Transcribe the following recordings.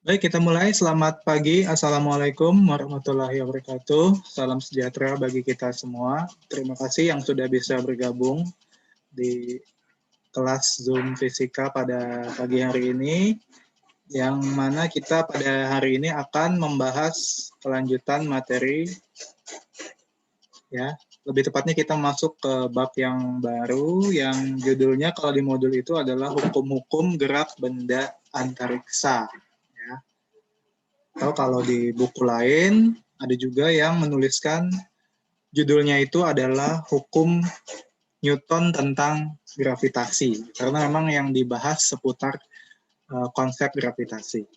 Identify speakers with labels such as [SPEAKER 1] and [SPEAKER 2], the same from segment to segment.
[SPEAKER 1] Baik, kita mulai. Selamat pagi. Assalamualaikum warahmatullahi wabarakatuh. Salam sejahtera bagi kita semua. Terima kasih yang sudah bisa bergabung di kelas Zoom Fisika pada pagi hari ini, yang mana kita pada hari ini akan membahas kelanjutan materi, ya. Lebih tepatnya kita masuk ke bab yang baru, yang judulnya kalau di modul itu adalah hukum-hukum gerak benda antariksa. Atau kalau di buku lain, ada juga yang menuliskan judulnya itu adalah hukum Newton tentang gravitasi. Karena memang yang dibahas seputar konsep gravitasi.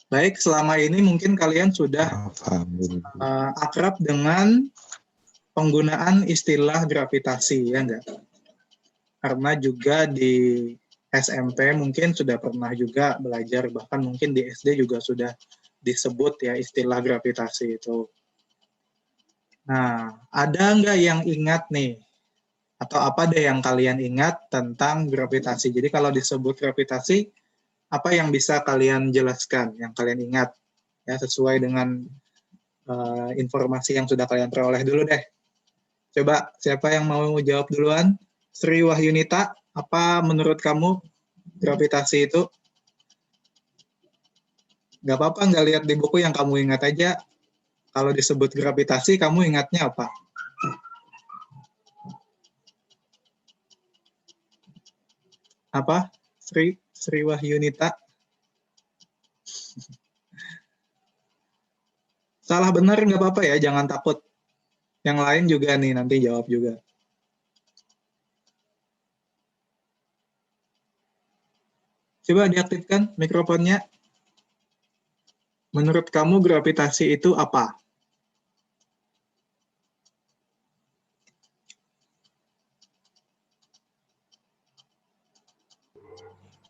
[SPEAKER 1] Baik, selama ini mungkin kalian sudah akrab dengan penggunaan istilah gravitasi, ya enggak? Karena juga di SMP mungkin sudah pernah juga belajar, bahkan mungkin di SD juga sudah disebut ya istilah gravitasi itu. Nah, ada nggak yang ingat nih? Atau apa deh yang kalian ingat tentang gravitasi? Jadi kalau disebut gravitasi, apa yang bisa kalian jelaskan, yang kalian ingat? Ya, sesuai dengan informasi yang sudah kalian peroleh dulu deh. Coba, siapa yang mau jawab duluan? Sri Wahyunita, apa menurut kamu gravitasi itu? Nggak apa-apa, nggak lihat di buku, yang kamu ingat aja. Kalau disebut gravitasi, kamu ingatnya apa? Apa? Sri Wahyunita? Salah benar nggak apa-apa ya, jangan takut. Yang lain juga nih, nanti jawab juga. Coba diaktifkan mikrofonnya. Menurut kamu gravitasi itu apa?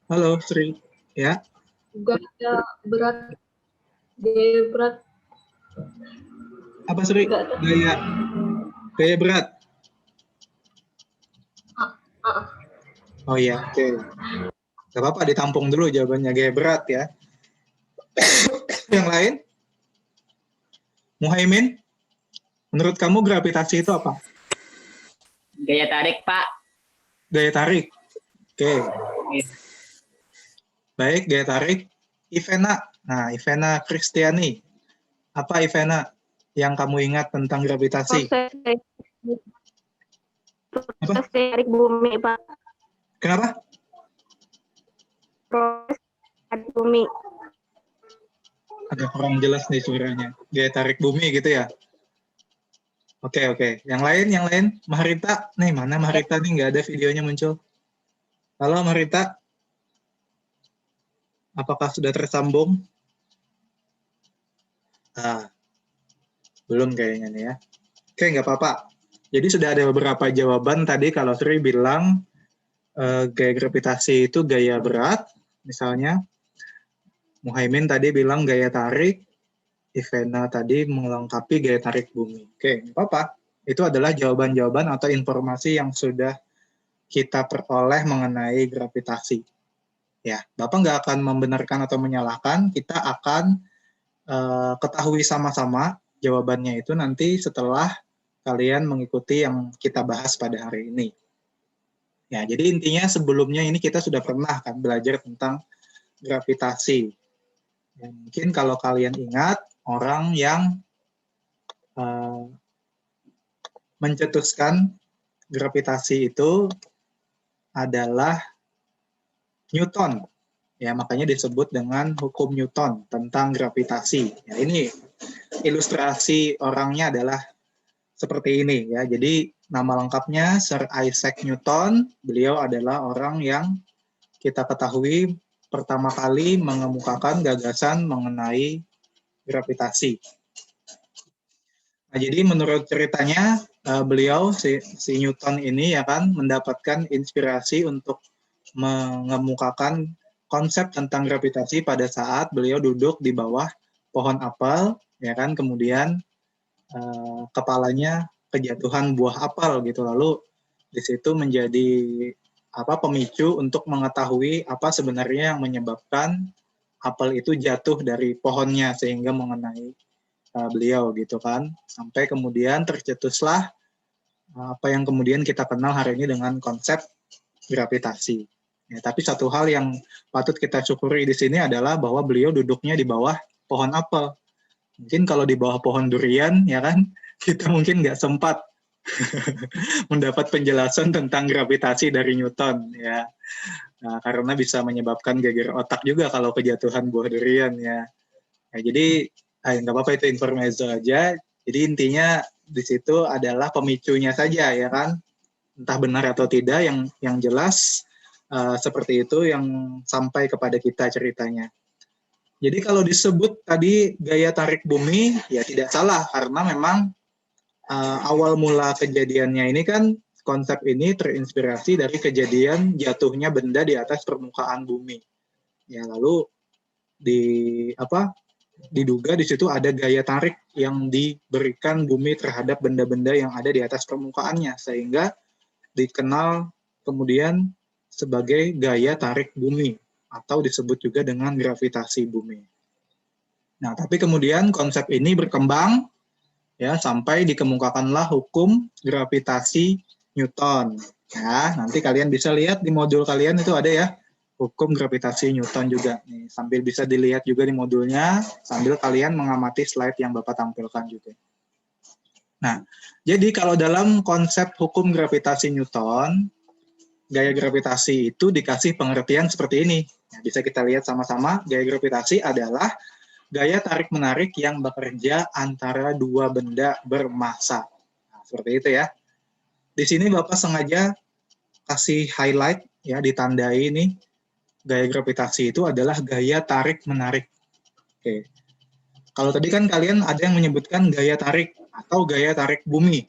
[SPEAKER 1] Halo, Sri. Ya?
[SPEAKER 2] Gaya berat. Gaya berat.
[SPEAKER 1] Apa, Sri? Gaya berat? Oh iya, oke. Gak apa-apa, ditampung dulu jawabannya, gaya berat ya. Yang lain? Muhaimin, menurut kamu gravitasi itu apa?
[SPEAKER 3] Gaya tarik, Pak.
[SPEAKER 1] Gaya tarik. Oke. Baik, gaya tarik. Ivena. Nah, Ivena Kristiani. Apa, Ivena, yang kamu ingat tentang gravitasi?
[SPEAKER 2] Proses tarik bumi, Pak.
[SPEAKER 1] Kenapa?
[SPEAKER 2] Proses tarik bumi.
[SPEAKER 1] Agak kurang jelas nih suaranya. Gaya tarik bumi gitu ya? Oke. Yang lain? Mahrita, nih mana Mahrita nih? Nggak ada videonya muncul. Halo Mahrita, apakah sudah tersambung? Belum kayaknya nih ya. Oke, nggak apa-apa. Jadi sudah ada beberapa jawaban tadi. Kalau Sri bilang gaya gravitasi itu gaya berat, misalnya. Muhaimin tadi bilang gaya tarik. Ivena tadi melengkapi gaya tarik bumi. Oke, nggak apa-apa. Itu adalah jawaban-jawaban atau informasi yang sudah kita peroleh mengenai gravitasi. Ya, Bapak nggak akan membenarkan atau menyalahkan. Kita akan ketahui sama-sama jawabannya itu nanti setelah kalian mengikuti yang kita bahas pada hari ini. Ya, jadi intinya sebelumnya ini kita sudah pernah kan belajar tentang gravitasi. Ya, mungkin kalau kalian ingat, orang yang mencetuskan gravitasi itu adalah Newton. Ya, makanya disebut dengan hukum Newton tentang gravitasi. Ya, ini ilustrasi orangnya adalah seperti ini ya. Jadi nama lengkapnya Sir Isaac Newton. Beliau adalah orang yang kita ketahui pertama kali mengemukakan gagasan mengenai gravitasi. Nah, jadi menurut ceritanya beliau si Newton ini ya kan mendapatkan inspirasi untuk mengemukakan konsep tentang gravitasi pada saat beliau duduk di bawah pohon apel ya kan, kemudian kepalanya kejatuhan buah apel gitu, lalu di situ menjadi pemicu untuk mengetahui apa sebenarnya yang menyebabkan apel itu jatuh dari pohonnya sehingga mengenai beliau gitu kan. Sampai kemudian tercetuslah apa yang kemudian kita kenal hari ini dengan konsep gravitasi. Ya, tapi satu hal yang patut kita syukuri di sini adalah bahwa beliau duduknya di bawah pohon apel. Mungkin kalau di bawah pohon durian, ya kan, kita mungkin nggak sempat mendapat penjelasan tentang gravitasi dari Newton, ya. Nah, karena bisa menyebabkan geger otak juga kalau kejatuhan buah durian, ya. Nah, jadi nggak apa-apa, itu intermezzo aja. Jadi intinya di situ adalah pemicunya saja, ya kan. Entah benar atau tidak, yang jelas seperti itu yang sampai kepada kita ceritanya. Jadi kalau disebut tadi gaya tarik bumi, ya tidak salah, karena memang awal mula kejadiannya ini kan konsep ini terinspirasi dari kejadian jatuhnya benda di atas permukaan bumi. Ya, lalu diduga di situ ada gaya tarik yang diberikan bumi terhadap benda-benda yang ada di atas permukaannya, sehingga dikenal kemudian sebagai gaya tarik bumi, atau disebut juga dengan gravitasi bumi. Nah, tapi kemudian konsep ini berkembang ya sampai dikemukakanlah hukum gravitasi Newton. Ya, nanti kalian bisa lihat di modul kalian itu ada ya hukum gravitasi Newton juga. Nih, sambil bisa dilihat juga di modulnya, sambil kalian mengamati slide yang Bapak tampilkan juga. Nah, jadi kalau dalam konsep hukum gravitasi Newton, gaya gravitasi itu dikasih pengertian seperti ini. Nah, bisa kita lihat sama-sama, gaya gravitasi adalah gaya tarik-menarik yang bekerja antara dua benda bermassa. Nah, seperti itu ya. Di sini Bapak sengaja kasih highlight, ya, ditandai ini, gaya gravitasi itu adalah gaya tarik-menarik. Oke. Kalau tadi kan kalian ada yang menyebutkan gaya tarik atau gaya tarik bumi.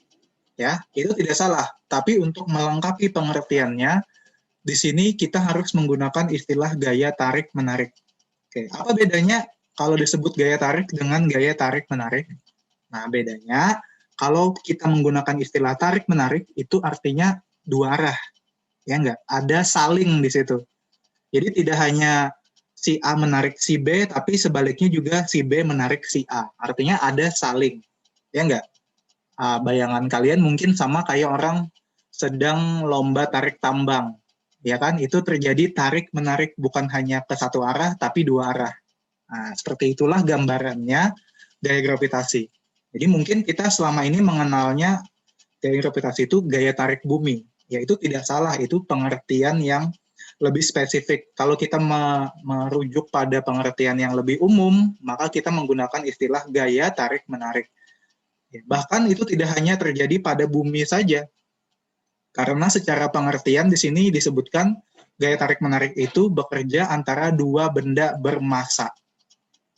[SPEAKER 1] Ya, itu tidak salah. Tapi untuk melengkapi pengertiannya, di sini kita harus menggunakan istilah gaya tarik-menarik. Oke, apa bedanya kalau disebut gaya tarik dengan gaya tarik-menarik? Nah, bedanya kalau kita menggunakan istilah tarik-menarik, itu artinya dua arah. Ya enggak? Ada saling di situ. Jadi tidak hanya si A menarik si B, tapi sebaliknya juga si B menarik si A. Artinya ada saling. Ya enggak? Bayangan kalian mungkin sama kayak orang sedang lomba tarik tambang. Ya kan? Itu terjadi tarik-menarik, bukan hanya ke satu arah, tapi dua arah. Nah, seperti itulah gambarannya gaya gravitasi. Jadi mungkin kita selama ini mengenalnya gaya gravitasi itu gaya tarik bumi. Ya, itu tidak salah, itu pengertian yang lebih spesifik. Kalau kita merujuk pada pengertian yang lebih umum, maka kita menggunakan istilah gaya tarik-menarik. Bahkan itu tidak hanya terjadi pada bumi saja. Karena secara pengertian di sini disebutkan gaya tarik-menarik itu bekerja antara dua benda bermassa.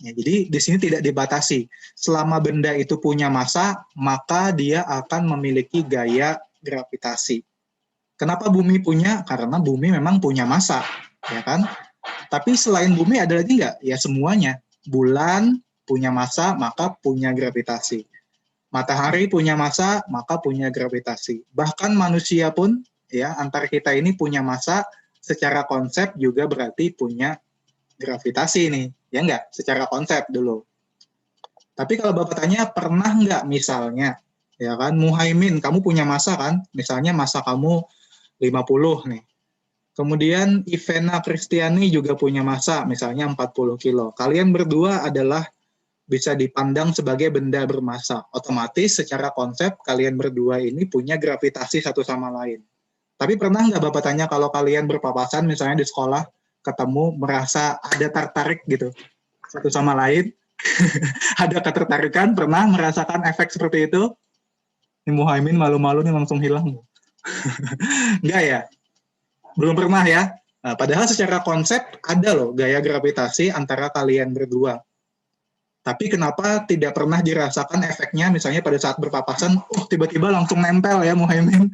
[SPEAKER 1] Ya, jadi di sini tidak dibatasi. Selama benda itu punya massa, maka dia akan memiliki gaya gravitasi. Kenapa bumi punya? Karena bumi memang punya massa, ya kan? Tapi selain bumi ada lagi nggak? Ya semuanya. Bulan punya massa, maka punya gravitasi. Matahari punya massa, maka punya gravitasi. Bahkan manusia pun, ya, antar kita ini punya massa, secara konsep juga berarti punya gravitasi nih, ya enggak? Secara konsep dulu. Tapi kalau Bapak tanya, pernah nggak misalnya, ya kan, Muhaimin, kamu punya massa kan? Misalnya massa kamu 50 nih. Kemudian Ivena Kristiani juga punya massa, misalnya 40 kilo. Kalian berdua adalah bisa dipandang sebagai benda bermassa. Otomatis secara konsep kalian berdua ini punya gravitasi satu sama lain. Tapi pernah nggak Bapak tanya kalau kalian berpapasan misalnya di sekolah, ketemu merasa ada tertarik gitu satu sama lain? Ada ketertarikan? Pernah merasakan efek seperti itu? Ini Muhaimin malu-malu nih langsung hilang. Enggak ya? Belum pernah ya? Nah, padahal secara konsep ada loh gaya gravitasi antara kalian berdua. Tapi kenapa tidak pernah dirasakan efeknya misalnya pada saat berpapasan, tiba-tiba langsung nempel ya Muhaimin?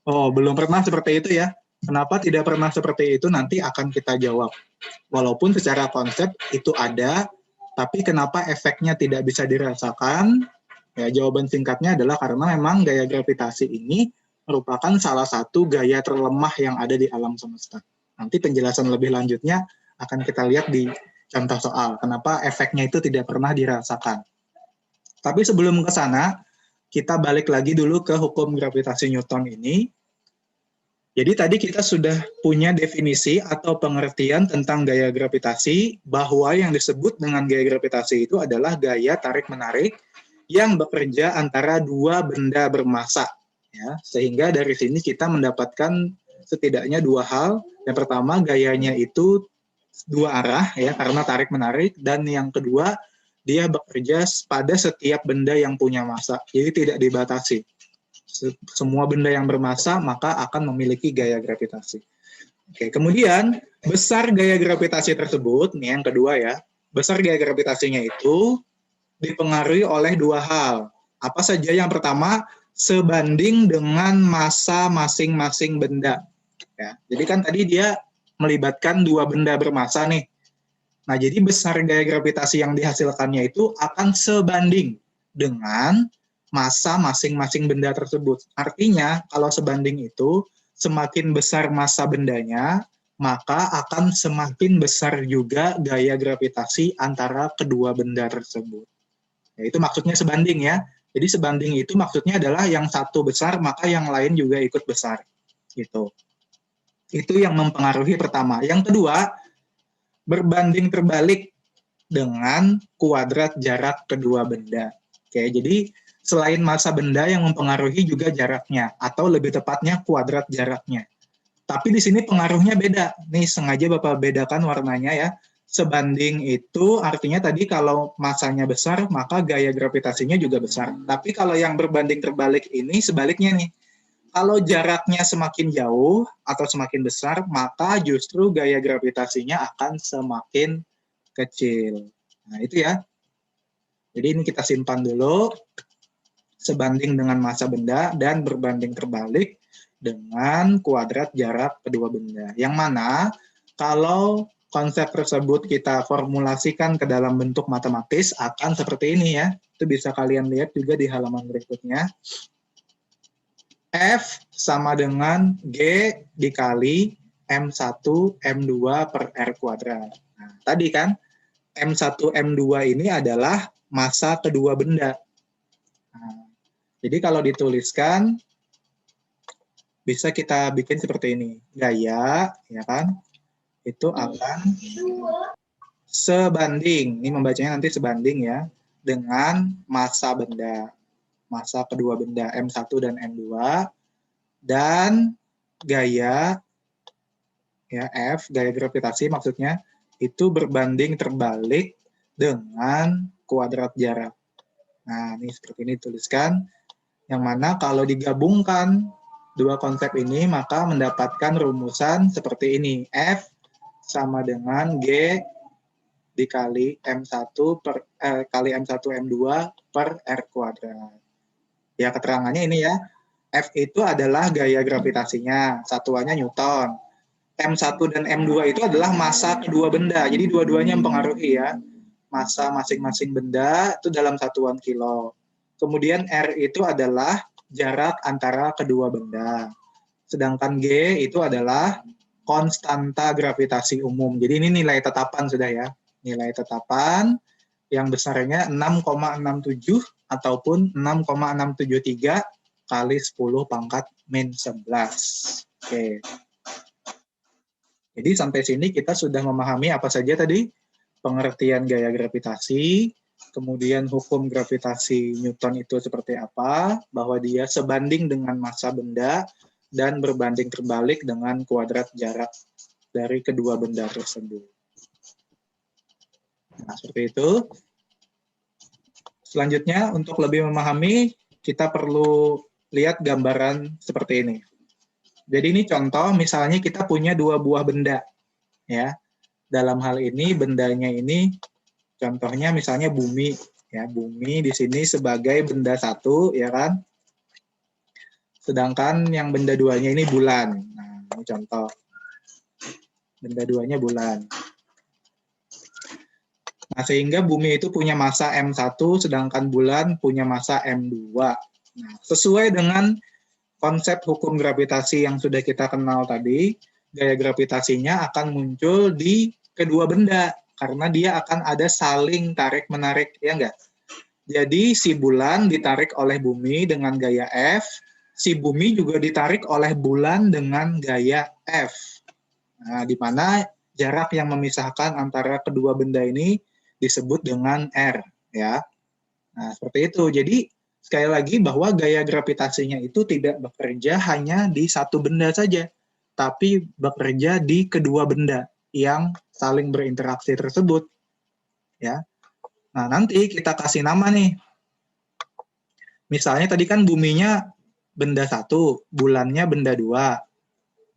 [SPEAKER 1] Oh, belum pernah seperti itu ya. Kenapa tidak pernah seperti itu nanti akan kita jawab. Walaupun secara konsep itu ada, tapi kenapa efeknya tidak bisa dirasakan? Ya, jawaban singkatnya adalah karena memang gaya gravitasi ini merupakan salah satu gaya terlemah yang ada di alam semesta. Nanti penjelasan lebih lanjutnya akan kita lihat di contoh soal. Kenapa efeknya itu tidak pernah dirasakan. Tapi sebelum ke sana, kita balik lagi dulu ke hukum gravitasi Newton ini. Jadi tadi kita sudah punya definisi atau pengertian tentang gaya gravitasi, bahwa yang disebut dengan gaya gravitasi itu adalah gaya tarik-menarik yang bekerja antara dua benda bermassa. Ya, sehingga dari sini kita mendapatkan setidaknya dua hal. Yang pertama, gayanya itu dua arah, ya, karena tarik-menarik. Dan yang kedua, dia bekerja pada setiap benda yang punya massa. Jadi tidak dibatasi. Semua benda yang bermassa maka akan memiliki gaya gravitasi. Oke, kemudian besar gaya gravitasi tersebut, nih yang kedua ya, besar gaya gravitasinya itu dipengaruhi oleh dua hal. Apa saja? Yang pertama, sebanding dengan massa masing-masing benda. Ya, jadi kan tadi dia melibatkan dua benda bermassa nih. Nah, jadi besar gaya gravitasi yang dihasilkannya itu akan sebanding dengan massa masing-masing benda tersebut. Artinya, kalau sebanding itu, semakin besar massa bendanya, maka akan semakin besar juga gaya gravitasi antara kedua benda tersebut. Ya, itu maksudnya sebanding ya. Jadi sebanding itu maksudnya adalah yang satu besar, maka yang lain juga ikut besar. Gitu. Itu yang mempengaruhi pertama. Yang kedua, berbanding terbalik dengan kuadrat jarak kedua benda. Oke, jadi selain massa benda yang mempengaruhi juga jaraknya, atau lebih tepatnya kuadrat jaraknya. Tapi di sini pengaruhnya beda. Nih, sengaja Bapak bedakan warnanya ya. Sebanding itu artinya tadi kalau massanya besar, maka gaya gravitasinya juga besar. Tapi kalau yang berbanding terbalik ini sebaliknya nih. Kalau jaraknya semakin jauh atau semakin besar, maka justru gaya gravitasinya akan semakin kecil. Nah, itu ya. Jadi ini kita simpan dulu. Sebanding dengan massa benda dan berbanding terbalik dengan kuadrat jarak kedua benda. Yang mana kalau konsep tersebut kita formulasikan ke dalam bentuk matematis akan seperti ini ya. Itu bisa kalian lihat juga di halaman berikutnya. F sama dengan G dikali M1 M2 per R kuadrat. Nah, tadi kan M1 M2 ini adalah massa kedua benda. Nah, jadi kalau dituliskan, bisa kita bikin seperti ini. Gaya, ya kan, itu akan sebanding, ini membacanya nanti sebanding ya, dengan massa benda. Massa kedua benda M1 dan M2, dan gaya, ya F, gaya gravitasi maksudnya, itu berbanding terbalik dengan kuadrat jarak. Nah, ini seperti ini dituliskan. Yang mana kalau digabungkan dua konsep ini, maka mendapatkan rumusan seperti ini. F sama dengan G dikali M1 kali M1 M2 per R kuadrat. Ya, keterangannya ini ya. F itu adalah gaya gravitasinya, satuannya Newton. M1 dan M2 itu adalah massa kedua benda. Jadi dua-duanya mempengaruhi ya. Massa masing-masing benda itu dalam satuan kilo. Kemudian R itu adalah jarak antara kedua benda. Sedangkan G itu adalah konstanta gravitasi umum. Jadi ini nilai tetapan sudah ya. Nilai tetapan yang besarnya 6,67 ataupun 6,673 kali 10 pangkat min 11. Oke. Jadi sampai sini kita sudah memahami apa saja tadi? Pengertian gaya gravitasi, kemudian hukum gravitasi Newton itu seperti apa, bahwa dia sebanding dengan massa benda dan berbanding terbalik dengan kuadrat jarak dari kedua benda tersebut. Nah, seperti itu. Selanjutnya, untuk lebih memahami, kita perlu lihat gambaran seperti ini. Jadi ini contoh, misalnya kita punya dua buah benda. Ya. Dalam hal ini, bendanya ini contohnya misalnya bumi, ya bumi di sini sebagai benda satu, ya kan. Sedangkan yang benda duanya ini bulan. Nah, ini contoh. Benda duanya bulan. Nah, sehingga bumi itu punya massa M1, sedangkan bulan punya massa M2. Nah, sesuai dengan konsep hukum gravitasi yang sudah kita kenal tadi, gaya gravitasinya akan muncul di kedua benda, karena dia akan ada saling tarik-menarik, ya enggak? Jadi si bulan ditarik oleh bumi dengan gaya F, si bumi juga ditarik oleh bulan dengan gaya F. Nah, di mana jarak yang memisahkan antara kedua benda ini disebut dengan R, ya. Nah, seperti itu. Jadi, sekali lagi bahwa gaya gravitasinya itu tidak bekerja hanya di satu benda saja, tapi bekerja di kedua benda yang saling berinteraksi tersebut. Ya. Nah, nanti kita kasih nama nih. Misalnya tadi kan buminya benda satu, bulannya benda dua.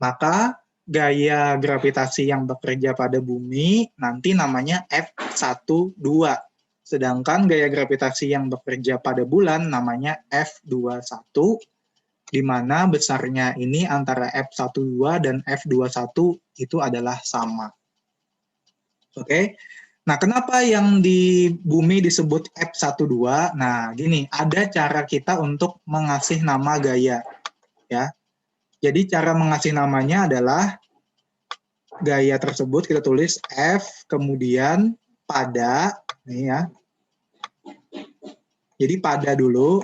[SPEAKER 1] Maka gaya gravitasi yang bekerja pada bumi nanti namanya F12. Sedangkan gaya gravitasi yang bekerja pada bulan namanya F21, di mana besarnya ini antara F12 dan F21 itu adalah sama. Oke. Nah, kenapa yang di bumi disebut F12? Nah, gini, ada cara kita untuk mengasih nama gaya. Ya. Jadi cara mengasih namanya adalah gaya tersebut kita tulis F kemudian pada, nih ya. Jadi pada dulu,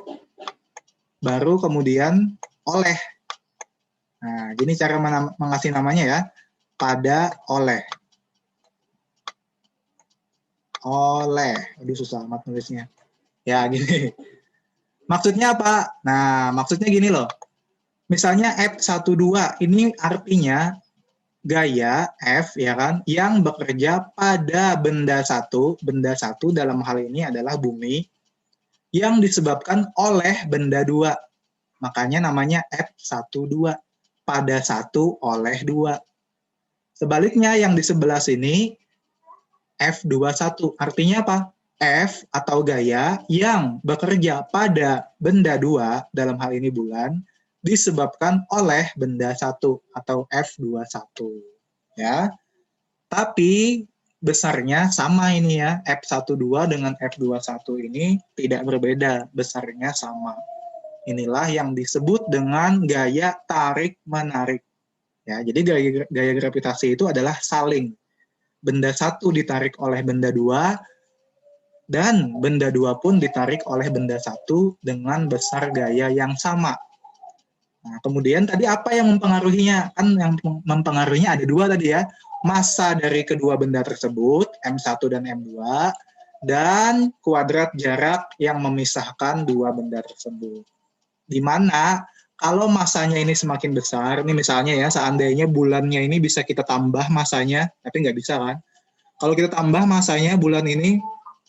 [SPEAKER 1] baru kemudian oleh. Nah, gini cara mengasih namanya ya, pada oleh. Oleh, aduh susah amat nulisnya. Ya gini. Maksudnya apa? Nah, maksudnya gini loh. Misalnya F12 ini artinya gaya F ya kan yang bekerja pada benda satu dalam hal ini adalah bumi yang disebabkan oleh benda dua. Makanya namanya F12, pada satu oleh dua. Sebaliknya yang di sebelah sini F21, artinya apa? F atau gaya yang bekerja pada benda dua, dalam hal ini bulan, disebabkan oleh benda satu atau F21. Ya. Tapi besarnya sama ini ya, F12 dengan F21 ini tidak berbeda, besarnya sama. Inilah yang disebut dengan gaya tarik-menarik. Ya, jadi gaya gravitasi itu adalah saling. Benda satu ditarik oleh benda dua, dan benda dua pun ditarik oleh benda satu dengan besar gaya yang sama. Nah, kemudian tadi apa yang mempengaruhinya? Kan yang mempengaruhinya ada dua tadi ya. Massa dari kedua benda tersebut, M1 dan M2, dan kuadrat jarak yang memisahkan dua benda tersebut. Di mana kalau masanya ini semakin besar, ini misalnya ya, seandainya bulannya ini bisa kita tambah masanya, tapi nggak bisa kan? Kalau kita tambah masanya bulan ini,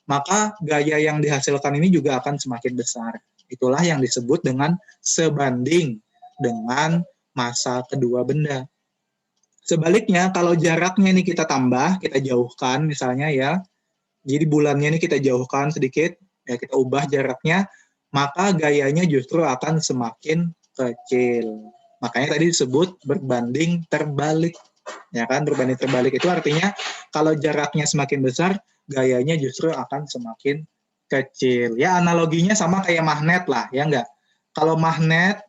[SPEAKER 1] maka gaya yang dihasilkan ini juga akan semakin besar. Itulah yang disebut dengan sebanding dengan massa kedua benda. Sebaliknya, kalau jaraknya ini kita tambah, kita jauhkan misalnya ya, jadi bulannya ini kita jauhkan sedikit, ya kita ubah jaraknya, maka gayanya justru akan semakin kecil. Makanya tadi disebut berbanding terbalik. Ya kan, berbanding terbalik itu artinya kalau jaraknya semakin besar, gayanya justru akan semakin kecil. Ya analoginya sama kayak magnet lah, ya enggak? Kalau magnet,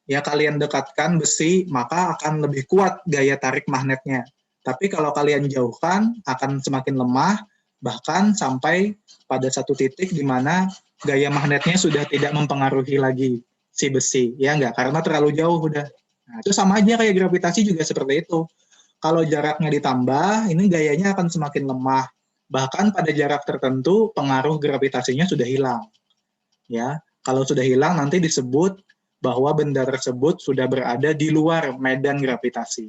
[SPEAKER 1] ya kalian dekatkan besi, maka akan lebih kuat gaya tarik magnetnya. Tapi kalau kalian jauhkan, akan semakin lemah, bahkan sampai pada satu titik di mana gaya magnetnya sudah tidak mempengaruhi lagi si besi, ya enggak? Karena terlalu jauh udah. Nah, itu sama aja kayak gravitasi juga seperti itu. Kalau jaraknya ditambah, ini gayanya akan semakin lemah. Bahkan pada jarak tertentu, pengaruh gravitasinya sudah hilang. Ya, kalau sudah hilang nanti disebut bahwa benda tersebut sudah berada di luar medan gravitasi.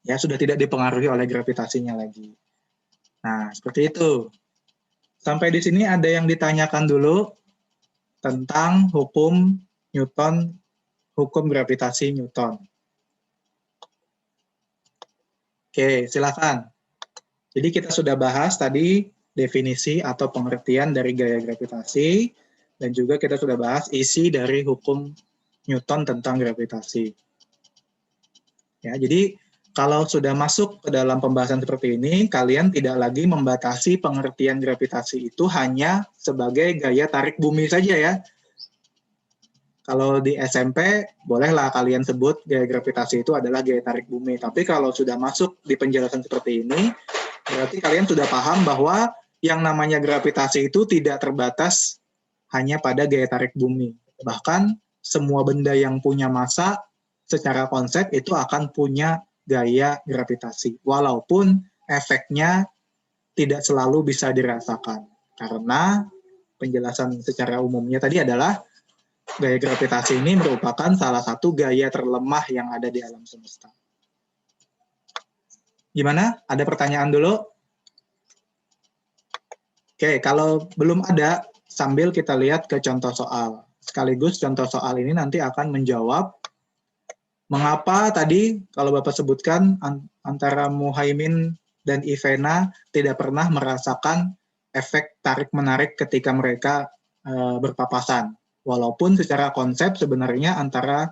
[SPEAKER 1] Ya, sudah tidak dipengaruhi oleh gravitasinya lagi. Nah, seperti itu. Sampai di sini ada yang ditanyakan dulu tentang hukum Newton, hukum gravitasi Newton. Oke, silakan. Jadi kita sudah bahas tadi definisi atau pengertian dari gaya gravitasi, dan juga kita sudah bahas isi dari hukum Newton tentang gravitasi. Ya, jadi kalau sudah masuk ke dalam pembahasan seperti ini, kalian tidak lagi membatasi pengertian gravitasi itu hanya sebagai gaya tarik bumi saja ya. Kalau di SMP, bolehlah kalian sebut gaya gravitasi itu adalah gaya tarik bumi. Tapi kalau sudah masuk di penjelasan seperti ini, Berarti kalian sudah paham bahwa yang namanya gravitasi itu tidak terbatas hanya pada gaya tarik bumi. Bahkan semua benda yang punya massa secara konsep itu akan punya gaya gravitasi. Walaupun efeknya tidak selalu bisa dirasakan. Karena penjelasan secara umumnya tadi adalah gaya gravitasi ini merupakan salah satu gaya terlemah yang ada di alam semesta. Gimana? Ada pertanyaan dulu? Oke, kalau belum ada, sambil kita lihat ke contoh soal. Sekaligus contoh soal ini nanti akan menjawab mengapa tadi kalau Bapak sebutkan antara Muhaimin dan Ivena tidak pernah merasakan efek tarik-menarik ketika mereka berpapasan. Walaupun secara konsep sebenarnya antara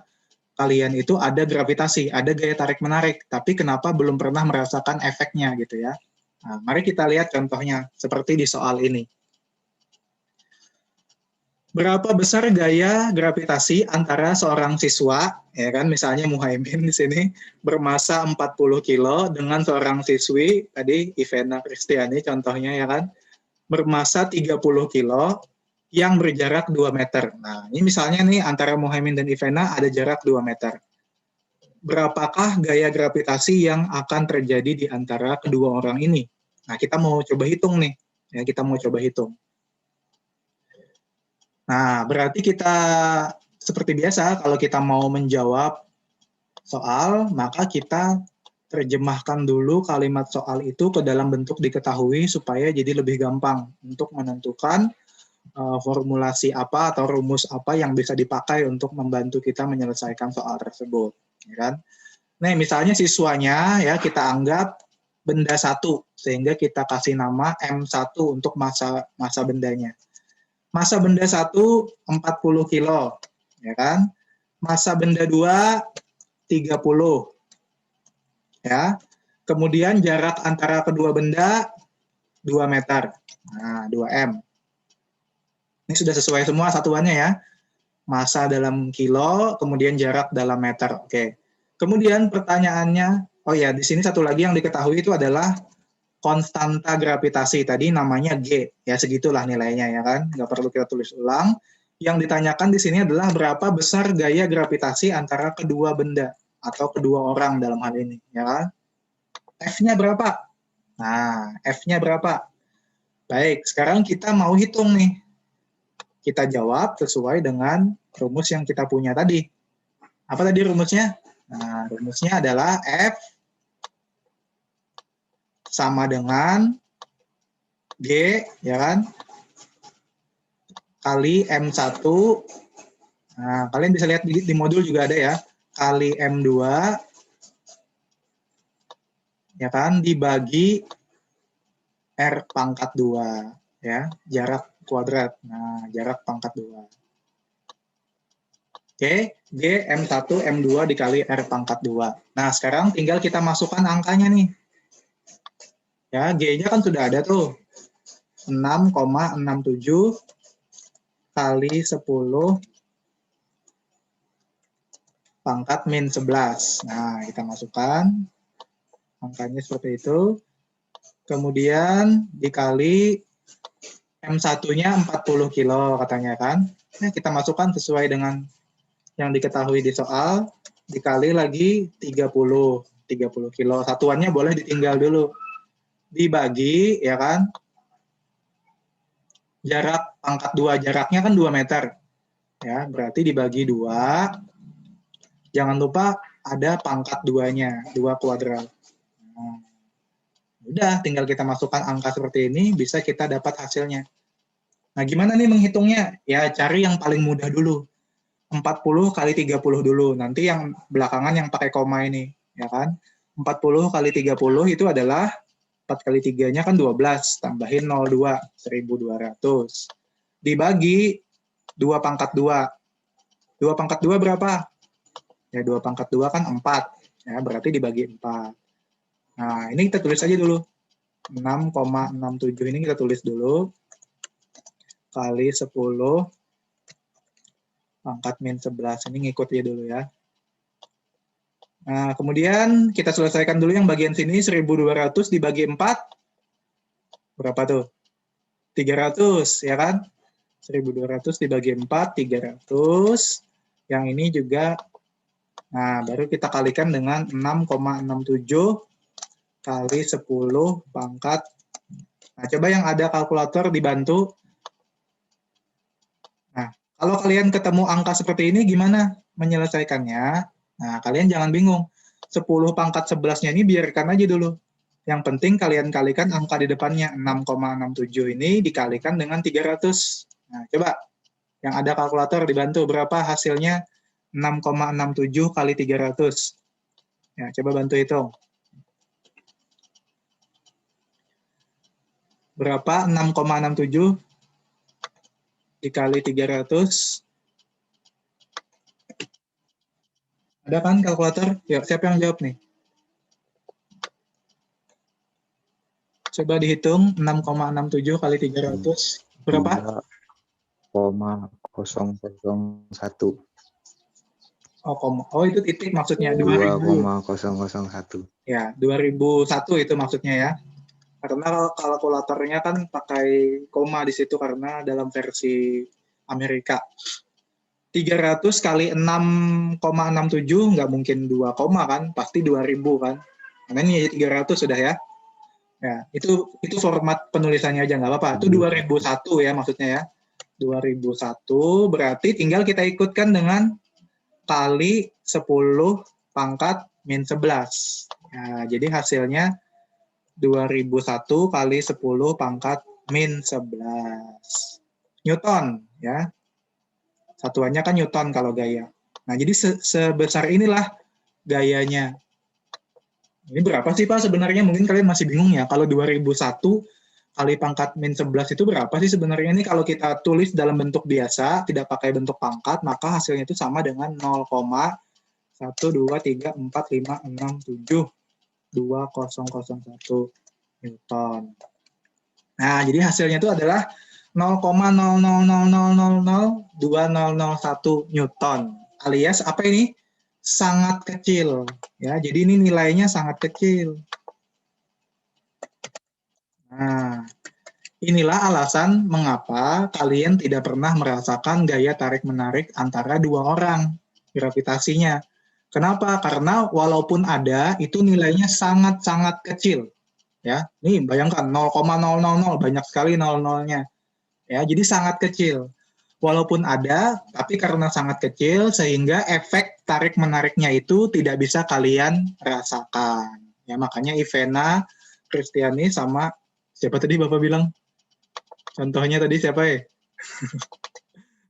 [SPEAKER 1] kalian itu ada gravitasi, ada gaya tarik-menarik, tapi kenapa belum pernah merasakan efeknya gitu ya. Nah, mari kita lihat contohnya seperti di soal ini. Berapa besar gaya gravitasi antara seorang siswa, ya kan, misalnya Muhaimin di sini bermassa 40 kilo dengan seorang siswi tadi Ivena Kristiani contohnya ya kan, bermassa 30 kilo yang berjarak 2 meter. Nah, ini misalnya nih antara Muhaimin dan Ivena ada jarak 2 meter. Berapakah gaya gravitasi yang akan terjadi di antara kedua orang ini? Nah, kita mau coba hitung nih. Ya, kita mau coba hitung. Nah, berarti kita seperti biasa kalau kita mau menjawab soal, maka kita terjemahkan dulu kalimat soal itu ke dalam bentuk diketahui supaya jadi lebih gampang untuk menentukan formulasi apa atau rumus apa yang bisa dipakai untuk membantu kita menyelesaikan soal tersebut, ya kan? Nah, misalnya siswanya ya kita anggap benda 1 sehingga kita kasih nama M1 untuk massa bendanya. Massa benda 1 40 kilo, ya kan? Massa benda 2 30. Ya. Kemudian jarak antara kedua benda 2 meter. Nah, 2M. Ini sudah sesuai semua satuannya ya. Massa dalam kilo, kemudian jarak dalam meter. Oke. Kemudian pertanyaannya, oh ya, di sini satu lagi yang diketahui itu adalah konstanta gravitasi. Tadi namanya G. Ya, segitulah nilainya ya kan. Nggak perlu kita tulis ulang. Yang ditanyakan di sini adalah berapa besar gaya gravitasi antara kedua benda atau kedua orang dalam hal ini, ya kan? F-nya berapa? Nah, F-nya berapa? Baik, sekarang kita mau hitung nih. Kita jawab sesuai dengan rumus yang kita punya tadi. Apa tadi rumusnya? Nah, rumusnya adalah F sama dengan G, ya kan? Kali M1. Nah, kalian bisa lihat di modul juga ada ya. Kali M2, ya kan? Dibagi R pangkat 2, ya. Jarak kuadrat. Nah, jarak pangkat 2. Oke, G M1 M2 dikali R pangkat 2. Nah, sekarang tinggal kita masukkan angkanya nih. Ya, G-nya kan sudah ada tuh. 6,67 kali 10 pangkat min 11. Nah, kita masukkan angkanya seperti itu. Kemudian dikali M1-nya 40 kilo katanya kan. Nah, kita masukkan sesuai dengan yang diketahui di soal, dikali lagi 30 kilo. Satuannya boleh ditinggal dulu. Dibagi, ya kan, jarak pangkat 2, jaraknya kan 2 meter. Ya, berarti dibagi 2. Jangan lupa ada pangkat 2-nya, 2 kuadrat. Nah, udah, tinggal kita masukkan angka seperti ini, bisa kita dapat hasilnya. Nah, gimana nih menghitungnya? Ya, cari yang paling mudah dulu. 40 kali 30 dulu. Nanti yang belakangan yang pakai koma ini, ya kan? 40 kali 30 itu adalah 4 kali 3-nya kan 12, tambahin 0,2, 1.200. Dibagi 2 pangkat 2. 2 pangkat 2 berapa? Ya, 2 pangkat 2 kan 4. Ya, berarti dibagi 4. Nah, ini kita tulis aja dulu. 6,67 ini kita tulis dulu. Kali 10 pangkat min 11. Ini ngikut ya dulu ya. Nah, kemudian kita selesaikan dulu yang bagian sini, 1.200 dibagi 4, Berapa tuh? 300, ya kan? 1.200 dibagi 4, 300. Yang ini juga, nah baru kita kalikan dengan 6,67 kali 10 pangkat. Nah, coba yang ada kalkulator dibantu. Nah, kalau kalian ketemu angka seperti ini, gimana menyelesaikannya? Nah, kalian jangan bingung. 10 pangkat 11-nya ini biarkan aja dulu. Yang penting kalian kalikan angka di depannya. 6,67 ini dikalikan dengan 300. Nah, coba yang ada kalkulator dibantu. Berapa hasilnya 6,67 kali 300? Ya, coba bantu hitung. Berapa 6,67 dikali 300? Ada kan kalkulator? Ya, siapa yang jawab nih? Coba dihitung 6,67 kali 300. Berapa?
[SPEAKER 4] 2,001.
[SPEAKER 1] Oh, itu titik maksudnya 2000.
[SPEAKER 4] 2,001.
[SPEAKER 1] Ya, 2001 itu maksudnya ya. Karena kalkulatornya kan pakai koma di situ karena dalam versi Amerika. 300 kali 6,67 nggak mungkin 2 koma kan, pasti 2000 kan. Karena ini 300 sudah ya. Ya, itu format penulisannya aja nggak apa-apa. Itu 2001 ya maksudnya ya. 2001 berarti tinggal kita ikutkan dengan kali 10 pangkat min 11. Ya, jadi hasilnya 2001 kali 10 pangkat min 11. Newton ya. Satuannya kan Newton kalau gaya. Nah, jadi sebesar inilah gayanya. Ini berapa sih Pak sebenarnya? Mungkin kalian masih bingung ya. Kalau 2001 kali pangkat min 11 itu berapa sih sebenarnya? Ini kalau kita tulis dalam bentuk biasa, tidak pakai bentuk pangkat, maka hasilnya itu sama dengan 0,12345672001 Newton. Nah, jadi hasilnya itu adalah 0,00000201 Newton. Alias apa ini? Sangat kecil. Ya, jadi ini nilainya sangat kecil. Nah, inilah alasan mengapa kalian tidak pernah merasakan gaya tarik-menarik antara dua orang, gravitasinya. Kenapa? Karena walaupun ada, itu nilainya sangat-sangat kecil. Ya, nih bayangkan 0,000 banyak sekali nol-nolnya. Ya, jadi sangat kecil. Walaupun ada, tapi karena sangat kecil sehingga efek tarik-menariknya itu tidak bisa kalian rasakan. Ya, makanya Ivana, Kristiani sama siapa tadi Bapak bilang? Contohnya tadi siapa ya?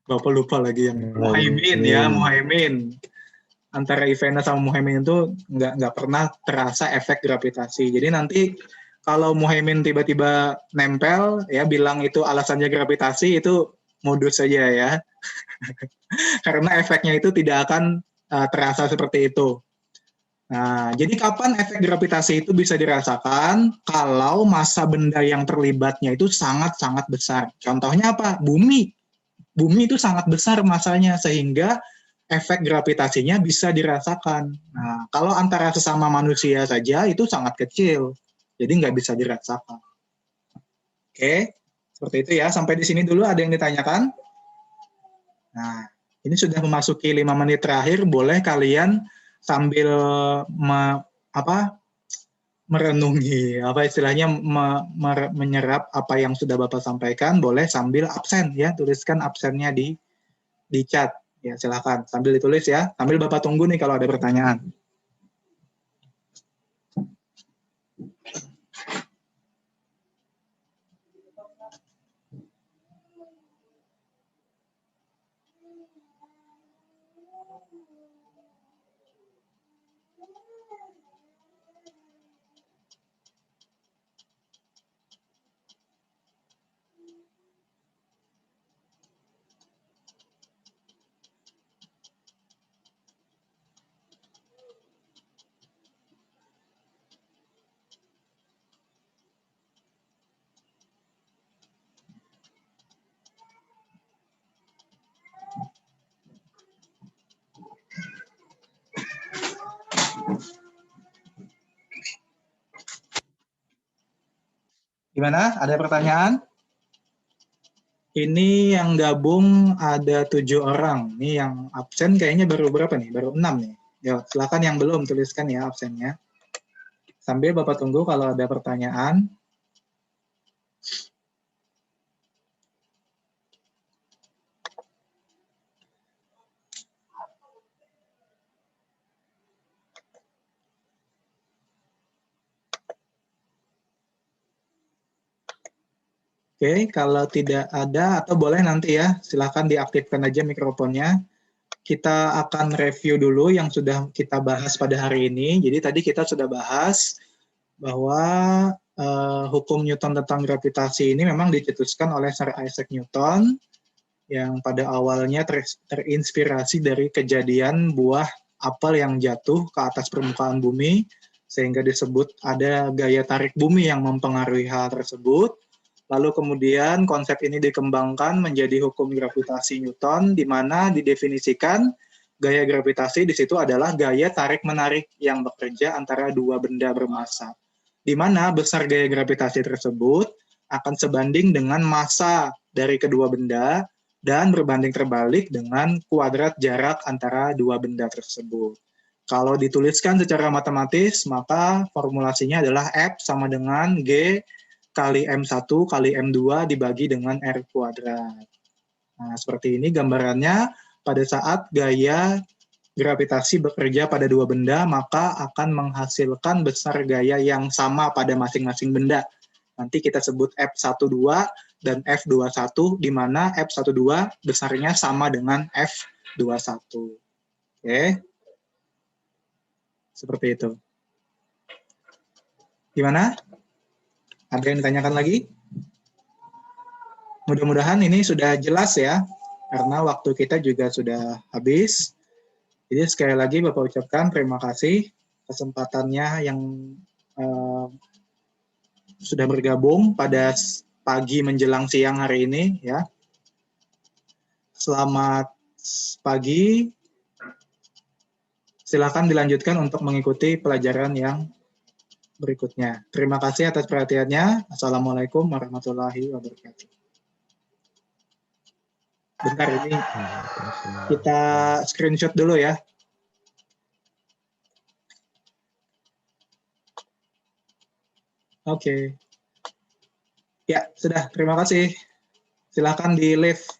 [SPEAKER 1] Bapak lupa lagi yang Muhaimin ya, Muhaimin. Antara Ivana sama Muhaimin itu nggak pernah terasa efek gravitasi. Jadi nanti kalau Muhaimin tiba-tiba nempel, ya bilang itu alasannya gravitasi, itu modus saja ya. Karena efeknya itu tidak akan terasa seperti itu. Nah, jadi kapan efek gravitasi itu bisa dirasakan? Kalau massa benda yang terlibatnya itu sangat-sangat besar. Contohnya apa? Bumi. Bumi itu sangat besar massanya, sehingga efek gravitasinya bisa dirasakan. Nah, kalau antara sesama manusia saja itu sangat kecil. Jadi nggak bisa dirasakan. Oke, seperti itu ya. Sampai di sini dulu ada yang ditanyakan? Nah, ini sudah memasuki 5 menit terakhir, boleh kalian sambil merenungi, apa istilahnya menyerap apa yang sudah Bapak sampaikan, boleh sambil absen ya, tuliskan absennya di chat. Ya, silakan sambil ditulis ya. Sambil Bapak tunggu nih kalau ada pertanyaan. Gimana? Ada pertanyaan? Ini yang gabung ada 7 orang. Ini yang absen kayaknya baru berapa nih? Baru 6 nih. Ya, silakan yang belum tuliskan ya absennya. Sambil Bapak tunggu kalau ada pertanyaan. Oke, kalau tidak ada atau boleh nanti ya, silakan diaktifkan aja mikrofonnya. Kita akan review dulu yang sudah kita bahas pada hari ini. Jadi tadi kita sudah bahas bahwa hukum Newton tentang gravitasi ini memang dicetuskan oleh Sir Isaac Newton yang pada awalnya terinspirasi dari kejadian buah apel yang jatuh ke atas permukaan bumi, sehingga disebut ada gaya tarik bumi yang mempengaruhi hal tersebut. Lalu kemudian konsep ini dikembangkan menjadi hukum gravitasi Newton, di mana didefinisikan gaya gravitasi di situ adalah gaya tarik-menarik yang bekerja antara dua benda bermassa. Di mana besar gaya gravitasi tersebut akan sebanding dengan massa dari kedua benda dan berbanding terbalik dengan kuadrat jarak antara dua benda tersebut. Kalau dituliskan secara matematis, maka formulasinya adalah F sama dengan G kali M1 kali M2 dibagi dengan R kuadrat. Nah, seperti ini gambarannya pada saat gaya gravitasi bekerja pada dua benda, maka akan menghasilkan besar gaya yang sama pada masing-masing benda. Nanti kita sebut F12 dan F21, di mana F12 besarnya sama dengan F21. Oke. Seperti itu. Gimana? Ada yang ditanyakan lagi? Mudah-mudahan ini sudah jelas ya, karena waktu kita juga sudah habis. Jadi sekali lagi Bapak ucapkan terima kasih kesempatannya yang sudah bergabung pada pagi menjelang siang hari ini ya. Selamat pagi. Silakan dilanjutkan untuk mengikuti pelajaran yang berikutnya. Terima kasih atas perhatiannya. Assalamualaikum warahmatullahi wabarakatuh. Bentar ini kita screenshot dulu ya. Oke. Ya, sudah. Terima kasih. Silakan di live.